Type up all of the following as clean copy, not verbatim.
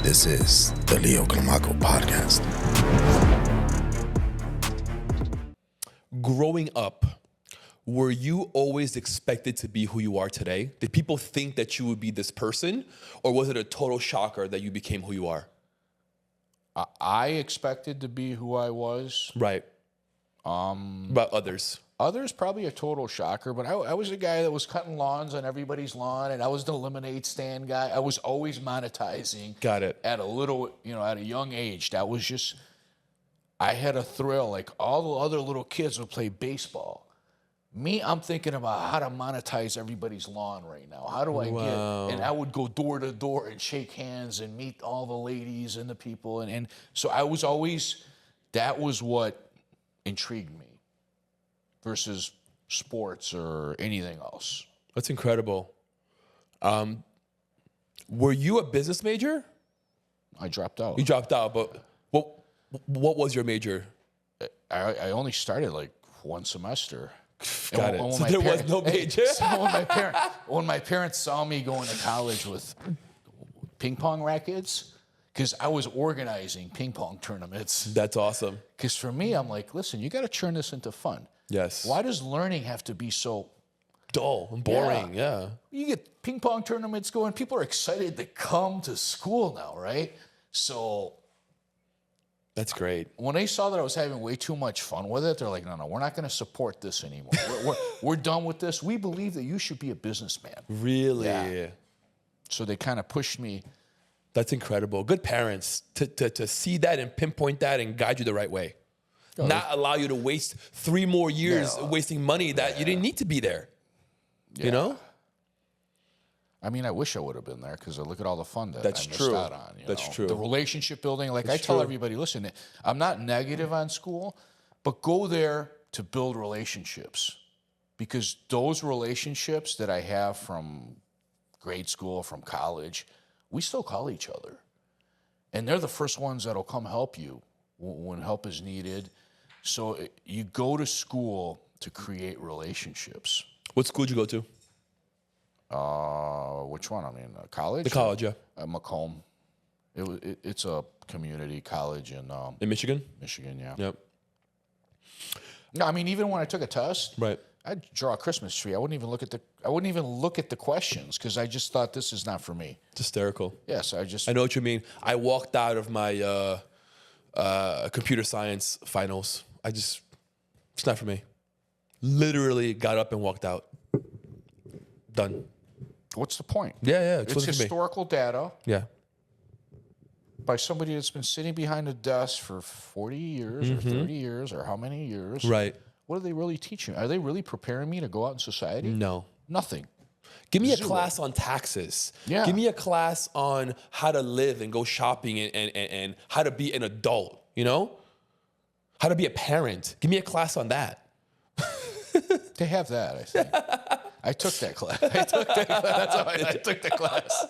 This is the Leo Climaco Podcast. Growing up, were you always expected to be who you are today? Did people think that you would be this person? Or was it a total shocker that you became who you are? I expected to be who I was. Right. But others? Others, probably a total shocker, but I was a guy that was cutting lawns on everybody's lawn, and I was the lemonade stand guy. I was always monetizing. Got it. At a young age. That was just, I had a thrill. Like all the other little kids would play baseball. Me, I'm thinking about how to monetize everybody's lawn right now. How do I get, and I would go door to door and shake hands and meet all the ladies and the people. And so I was always, that was what intrigued me versus sports or anything else. That's incredible. Were you a business major? I dropped out. You dropped out, but what was your major? I only started like one semester. Got it. So there was no major? So when my parents saw me going to college with ping pong rackets, because I was organizing ping pong tournaments. That's awesome. Because for me, I'm like, listen, you got to turn this into fun. Yes. Why does learning have to be so dull and boring? Yeah. You get ping pong tournaments going. People are excited to come to school now, right? So that's great. When they saw that I was having way too much fun with it, they're like, no, we're not going to support this anymore. we're done with this. We believe that you should be a businessman. Really? Yeah. So they kind of pushed me. That's incredible. Good parents to see that and pinpoint that and guide you the right way. Not allow you to waste 3 more years wasting money that you didn't need to be there. You know? I mean, I wish I would have been there because I look at all the fun that I missed out on. That's true. The relationship building. Like I tell everybody, listen, I'm not negative on school, but go there to build relationships. Because those relationships that I have from grade school, from college, we still call each other. And they're the first ones that'll come help you when help is needed. So you go to school to create relationships. What school did you go to? Which one? I mean, college? The college, yeah. Macomb. It's a community college in Michigan? Michigan, yeah. Yep. No, I mean, even when I took a test, right, I'd draw a Christmas tree. I wouldn't even look at the questions because I just thought this is not for me. It's hysterical. Yes, I know what you mean. I walked out of my computer science finals. It's not for me. Literally got up and walked out. Done. What's the point? Yeah. It's historical data. Yeah. By somebody that's been sitting behind a desk for 40 years or 30 years or how many years. Right. What are they really teaching? Are they really preparing me to go out in society? No. Nothing. Give me a class on taxes. Yeah. Give me a class on how to live and go shopping and how to be an adult, How to be a parent. Give me a class on that. They have that, I think. I took that class. That's how I took the class.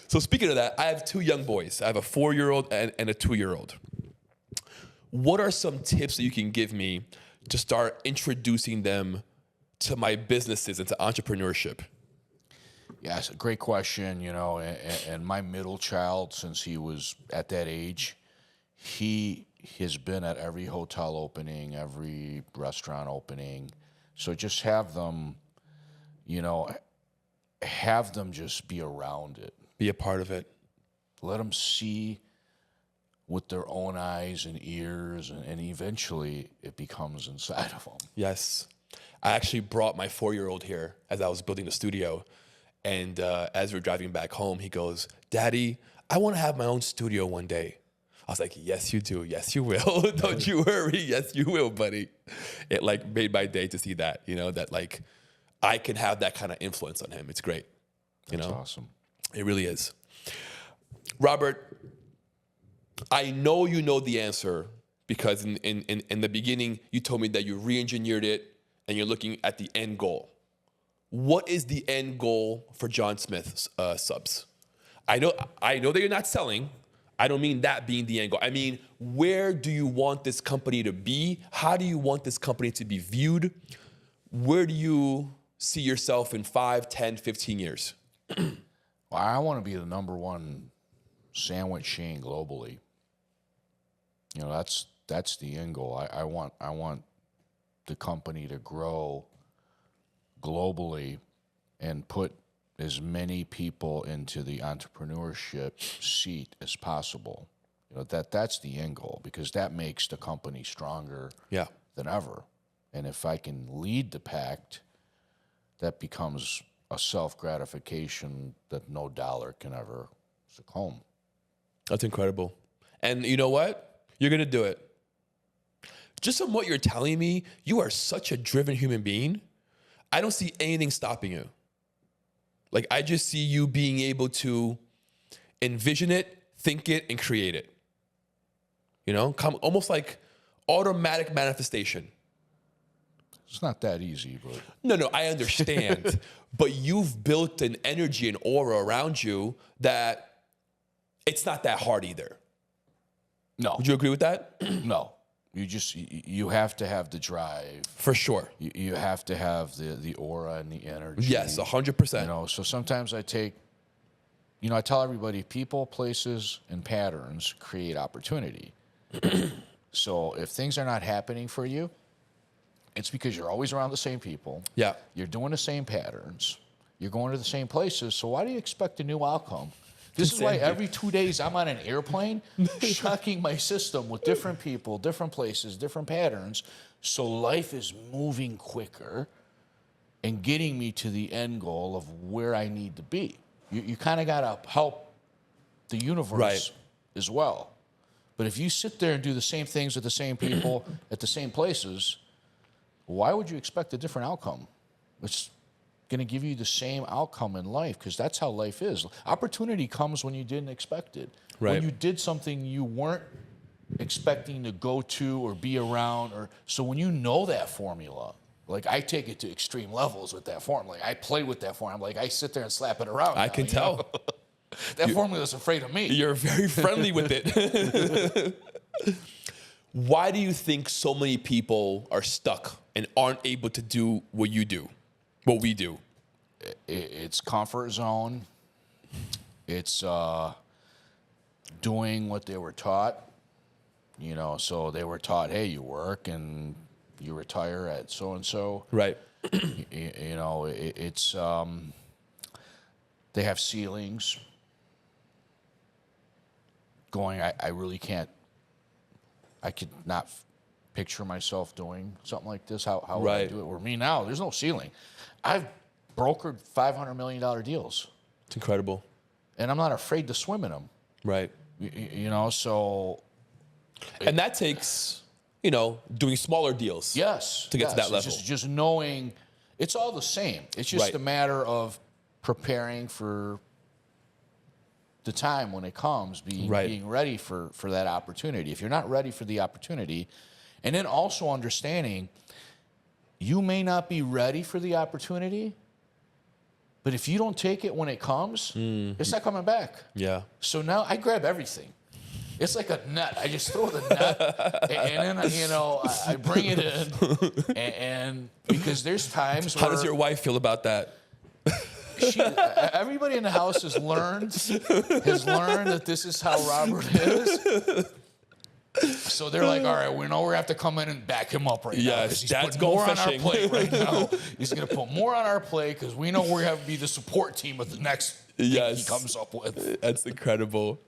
So speaking of that, I have 2 young boys. I have a 4-year-old and a 2-year-old. What are some tips that you can give me to start introducing them to my businesses and to entrepreneurship? Yeah, it's a great question, and my middle child, since he was at that age, he has been at every hotel opening, every restaurant opening. So just have them just be around it. Be a part of it. Let them see with their own eyes and ears, and eventually it becomes inside of them. Yes. I actually brought my 4-year-old here as I was building the studio. And as we're driving back home, he goes, "Daddy, I want to have my own studio one day." I was like, "Yes, you do. Yes, you will. Don't you worry. Yes, you will, buddy." It made my day to see that, that I can have that kind of influence on him. It's great. That's awesome. It really is. Robert, I know you know the answer because in the beginning, you told me that you re-engineered it and you're looking at the end goal. What is the end goal for John Smith Subs? I know that you're not selling. I don't mean that being the end goal. I mean, where do you want this company to be? How do you want this company to be viewed? Where do you see yourself in 5, 10, 15 years? Well, I want to be the number one sandwich chain globally. You know, that's the end goal. I want the company to grow globally and put as many people into the entrepreneurship seat as possible. You know, that's the end goal, because that makes the company stronger than ever. And if I can lead the pack, that becomes a self-gratification that no dollar can ever succumb. That's incredible. And you know what? You're going to do it. Just from what you're telling me, you are such a driven human being. I don't see anything stopping you. Like, I just see you being able to envision it, think it, and create it. You know, almost like automatic manifestation. It's not that easy, but... No, I understand. But you've built an energy and aura around you that it's not that hard either. No. Would you agree with that? No. You have to have the drive. For sure. You have to have the aura and the energy. Yes, 100%. You know, so sometimes I tell everybody, people, places, and patterns create opportunity. So if things are not happening for you, it's because you're always around the same people. Yeah. You're doing the same patterns. You're going to the same places. So why do you expect a new outcome? This is why every 2 days I'm on an airplane shocking my system with different people, different places, different patterns. So life is moving quicker and getting me to the end goal of where I need to be. You kind of got to help the universe as well. But if you sit there and do the same things with the same people at the same places, why would you expect a different outcome? It's going to give you the same outcome in life, because that's how life is. Opportunity comes when you didn't expect it. Right. When you did something you weren't expecting to go to or be around. So when you know that formula, like I take it to extreme levels with that formula. Like I play with that formula. Like I sit there and slap it around. I can tell. That formula's afraid of me. You're very friendly with it. Why do you think so many people are stuck and aren't able to do what you do, what we do? It's comfort zone. It's doing what they were taught. You know, so they were taught, hey, you work and you retire at so-and-so. Right. You know, it's they have ceilings. I really can't, I could not picture myself doing something like this. How would I do it? Or me now, there's no ceiling. I've brokered $500 million deals. It's incredible. And I'm not afraid to swim in them. Right. You know, so. And that takes, you know, doing smaller deals. Yes. To get to that level. Just knowing it's all the same. It's just a matter of preparing for the time when it comes, being ready for that opportunity. If you're not ready for the opportunity, and then also understanding you may not be ready for the opportunity, but if you don't take it when it comes, it's not coming back. Yeah. So now I grab everything. It's like a net. I just throw the net, and then, you know, I bring it in, and because there's times How does your wife feel about that? Everybody in the house has learned that this is how Robert is. So they're like, all right, we know we're going to have to come in and back him up right now. Yes, He's Dad's putting going more fishing. on our plate right now. He's going to put more on our plate because we know we're going to be the support team of the next thing he comes up with. That's incredible.